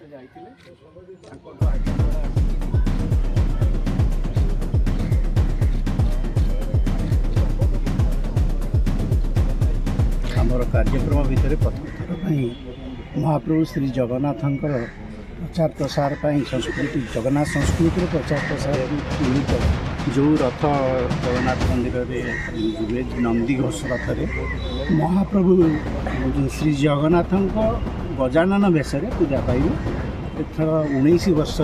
आमर कार्यक्रम भितर प्रथम थर महाप्रभु श्री जगन्नाथंकर प्रचार प्रसार संस्कृति जगन्नाथ संस्कृतिर प्रचार प्रसार निमित्त जो रथ जगन्नाथ मंदिर में नंदी घोष रथ महाप्रभु श्री जगन्नाथ गजानन बेश पूजा पाइबे। एथर 19 वर्ष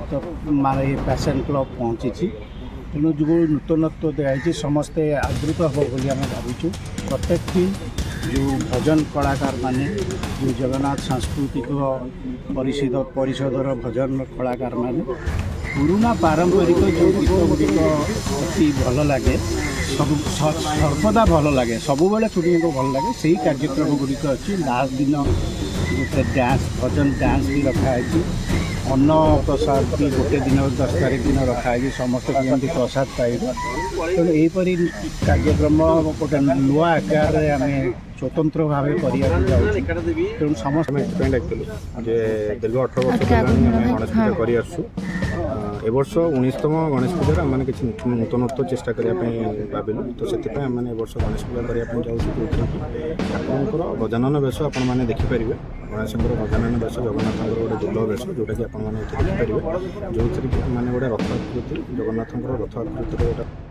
तो मारे पैशन क्लब पहुँची तेणु जो नूतनत्व दिखाई समस्ते आदृत हम बोली आम भावुँ। प्रत्येक दिन जो भजन कलाकार माने जो जगन्नाथ सांस्कृतिक परिषदर भजन कलाकार माने पुराना पारंपरिक जो गीत गुड़िक अति भल लगे सब सर्वदा भल लगे सब बेले शुणी भल लगे से कार्यक्रम गुड़िक अच्छी लास्ट दिन गोटे डांस भजन डांस भी रखाई अन्न प्रसाद भी गोटे दिन 10 तारीख दिन रखाई समस्त जमी प्रसाद पाइबे। तेणु यहीपरी कार्यक्रम गोटे नुआ आकार आम स्वतंत्र भाव तेणु समस्त दीर्घ 18 वर्ष गणेश पूजा कर वर्ष 19तम गणेश पूजा आम मैंने किसी नूतनत्व चेष्टा करने भाविलु तो से वर्ष गणेश पूजा करने जाऊँ ठाकुर गजानन वेश आपने देखिपारे गणेश गजानन वेश जगन्नाथ गोटे दुर्लभ वेश जोटा कि आपने देखिपारे जो मैंने गोटे रथ आकृति जगन्नाथ रथ आकृति गोटे